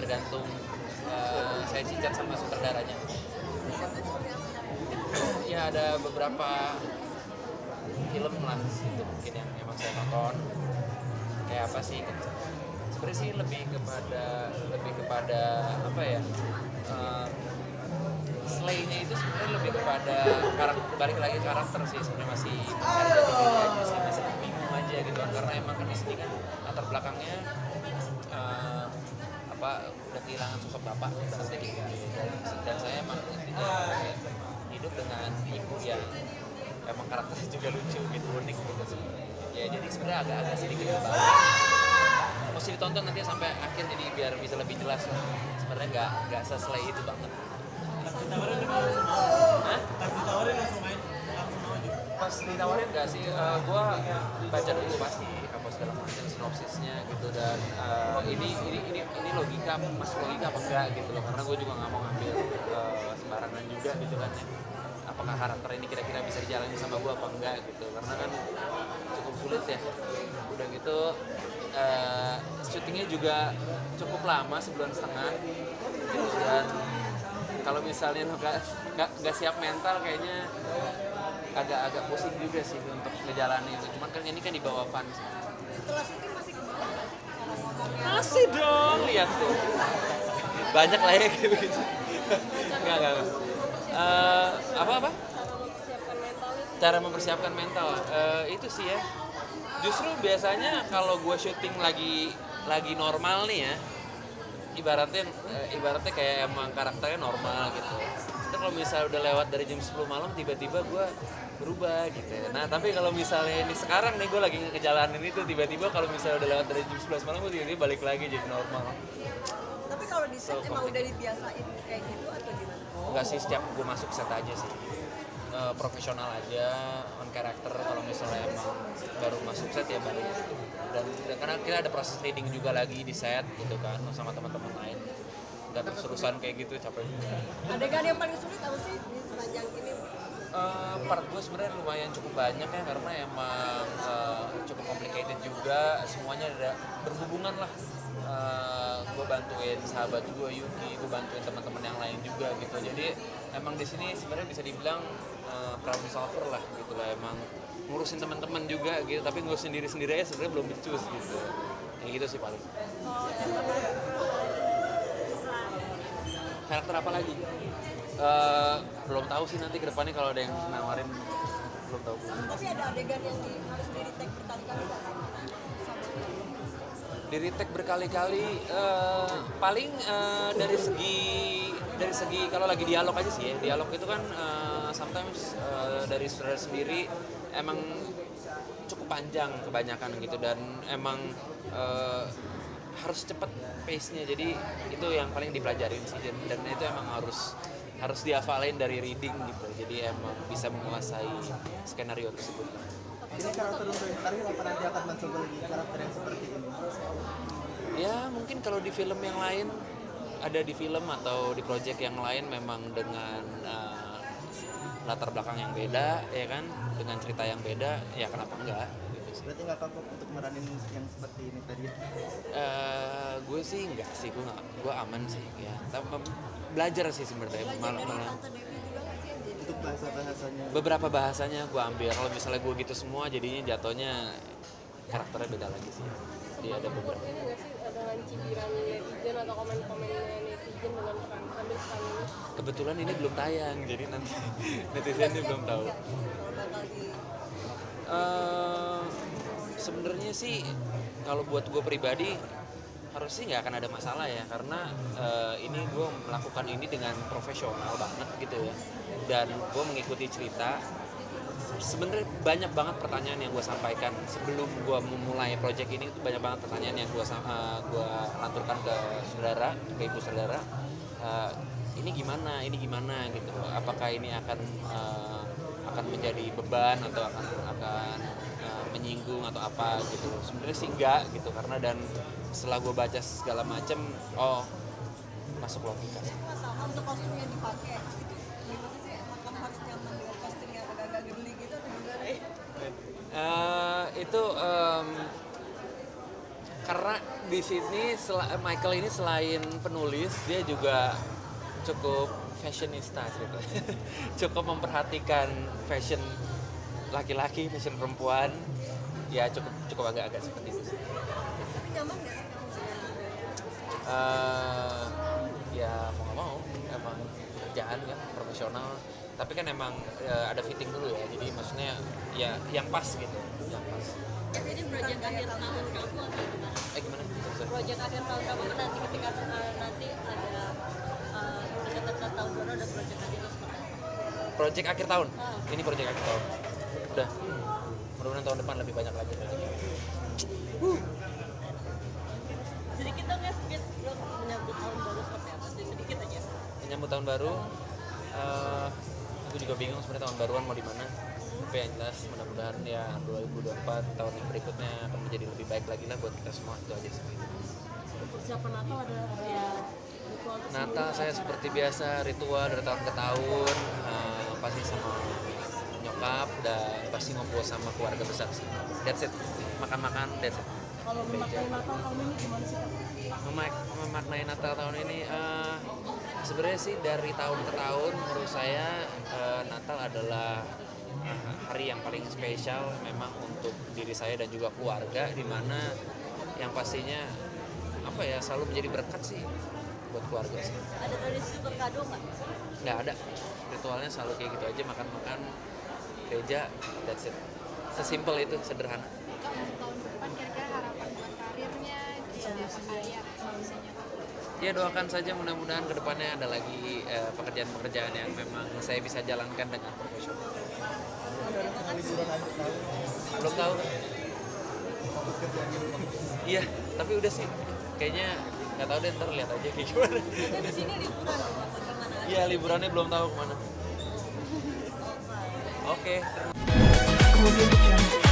tergantung saya cicat sama sutradaranya. Ya ada beberapa film lah itu mungkin yang emang saya nonton. Kayak apa sih? Sebenarnya sih lebih kepada apa ya? Slay-nya itu sebenarnya lebih kepada balik lagi karakter sih, sebenarnya masih mencari jati diri aja sih, masih bingung aja gitu kan, karena emang kan di sini kan latar belakangnya udah kehilangan sosok bapak berarti gitu. Dan saya emang hidup dengan ibu yang emang karakternya juga lucu gitu, unik gitu sih. Ya jadi sebenarnya agak sedikit berbeda. Mesti ditonton nanti sampai akhir jadi biar bisa lebih jelas lah. Sebenarnya nggak seslay itu banget. Pas ditawarin nggak sih, gue baca dulu pasti apa segala macam sinopsisnya gitu, dan ini logika masuk logika apa enggak gitu loh, karena gue juga nggak mau ngambil sembarangan juga gitu kan ya, apakah karakter ini kira-kira bisa dijalani sama gue apa enggak gitu, karena kan cukup sulit ya. Udah gitu syutingnya juga cukup lama, 1,5 bulan gitu, dan kalau misalnya lo nggak siap mental kayaknya agak pusing juga sih untuk ngejalanin itu. Cuman kan ini kan di bawah fun sih. Setelah syuting masih kemana sih? Masih dong, lihat tuh. Banyak lah ya kayak begitu. Enggak. Apa? Cara mempersiapkan mental. Itu sih ya. Justru biasanya kalau gue syuting lagi normal nih ya, ibaratnya kayak emang karakternya normal gitu. Tapi kalau misalnya udah lewat dari jam 10 malam tiba-tiba gue berubah gitu ya. Nah tapi kalau misalnya ini sekarang nih gue lagi ngejalanin itu, tiba-tiba kalau misalnya udah lewat dari jam 11 malam gue tiba-tiba balik lagi jadi normal. Tapi kalau di set emang udah dibiasain kayak gitu atau gimana? Enggak sih, setiap gue masuk set aja sih. Profesional aja, on karakter. Kalau misalnya emang baru masuk set ya balik. Dan karena kita ada proses reading juga lagi di set gitu kan sama teman-teman lain. Gak terus-terusan kayak gitu, capek juga. Adegan yang paling sulit apa sih di sepanjang ini? Part gue sebenarnya lumayan cukup banyak ya, karena emang cukup complicated juga, semuanya ada berhubungan lah. Gue bantuin sahabat gue Yuki, gue bantuin teman-teman yang lain juga gitu. Jadi emang di sini sebenarnya bisa dibilang problem solver lah gitu lah, emang ngurusin teman-teman juga gitu, tapi ngurusin diri sendiri aja sebenarnya belum becus gitu. Kayak gitu sih paling. Karakter apa lagi? Belum tahu sih, nanti kedepannya kalau ada yang nawarin, belum tahu. Tapi ada adegan yang harus di-retake berkali-kali nggak sih? Di retake berkali-kali, paling dari segi kalau lagi dialog aja sih ya. Dialog itu kan sometimes dari saudara sendiri emang cukup panjang kebanyakan gitu, dan emang harus cepet pace-nya, jadi itu yang paling dipelajarin sih, dan itu emang harus dihafalin dari reading gitu, jadi emang bisa menguasai skenario tersebut. Ini karakter untuk yang terakhir apa nanti akan mencoba lagi karakter yang seperti ini? Ya mungkin kalau di film yang lain, ada di film atau di project yang lain memang dengan latar belakang yang beda ya kan, dengan cerita yang beda, ya kenapa enggak gitu sih. Berarti nggak kapok untuk meranin yang seperti ini tadi? Gue sih enggak sih, gue aman sih ya. Tapi belajar sih sebenarnya malah. Tante Dewi juga nggak sih yang jadi? Untuk bahasanya. Beberapa bahasanya gue ambil. Kalau misalnya gue gitu semua, jadinya jatuhnya karakternya beda lagi sih. Dia ada beberapa. Ini nggak sih dengan cibiran netizen atau komen-komennya netizen dengan ambil pesan ini? Kebetulan ini belum tayang, jadi nanti netizen ini belum tahu. Sebenarnya sih kalau buat gue pribadi harusnya nggak akan ada masalah ya, karena ini gue melakukan ini dengan profesional banget gitu ya, dan gue mengikuti cerita. Sebenarnya banyak banget pertanyaan yang gue sampaikan sebelum gue memulai project ini, itu banyak banget pertanyaan yang gue lanturkan ke saudara, ke ibu saudara. Ini gimana gitu, apakah ini akan menjadi beban atau akan menyinggung atau apa gitu. Sebenarnya sih enggak gitu, karena dan setelah gue baca segala macem, masuk logika. Masalah untuk kostum yang dipakai gitu. Gimana sih, emang harus nyaman dengan kostum yang agak-agak girly gitu atau gimana? Itu karena di sini Michael ini selain penulis dia juga cukup fashionista gitu. Cukup memperhatikan fashion laki-laki, fashion perempuan. Ya cukup agak-agak seperti itu sih. Tapi nyaman nggak sih kamu? Ya mau nggak mau emang kerjaan kan profesional. Tapi kan emang ada fitting dulu ya. Jadi maksudnya ya yang pas gitu, yang pas. Ini project akhir tahun kamu atau gimana? Gimana? Sorry. Project akhir tahun kamu kan nanti ketika nanti ada dekat-dekat tahun baru ada project lagi terus seperti apa? Project akhir tahun. Ini project akhir tahun. Udah. Mudah-mudahan tahun depan lebih banyak lagi. Sedikit dong ya, mungkin lo menyambut tahun baru seperti apa sih? Sedikit aja. Menyambut tahun baru, aku juga bingung sebenarnya tahun baruan mau di mana. Tapi yang jelas mudah-mudahan ya 2024 tahun yang berikutnya akan menjadi lebih baik lagi lah buat kita semua, itu aja sih. Persiapan Natal ada ya ritual tersendiri? Natal saya seperti biasa ritual dari tahun ke tahun, pasti sama nyokap dan pasti ngumpul sama keluarga besar sih. That's it. Makan-makan, that's it. Kalau memaknai Natal tahun ini gimana sih Kak? Memaknai Natal tahun ini sebenarnya sih dari tahun ke tahun menurut saya Natal adalah hari yang paling spesial memang untuk diri saya dan juga keluarga, di mana yang pastinya apa ya selalu menjadi berkat sih buat keluarga sih. Ada tradisi berkado nggak? Nggak ada, ritualnya selalu kayak gitu aja, makan-makan gereja, that's it. Sesimpel itu, sederhana. Kak, untuk tahun depan kira-kira harapan buat karirnya jadi apa kaya solusinya? Ya doakan saja mudah-mudahan kedepannya ada lagi pekerjaan-pekerjaan yang memang saya bisa jalankan dengan profesional. Ada rencana liburan akhir tahun? Belum tahu. Fokus kerjaan di rumah. Iya, tapi udah sih. Kayaknya nggak tahu deh, ntar lihat aja kayak gimana. Kita di sini liburan loh, Mas. Kemana? Iya, liburannya belum tahu kemana. Oke. Audio Jungle.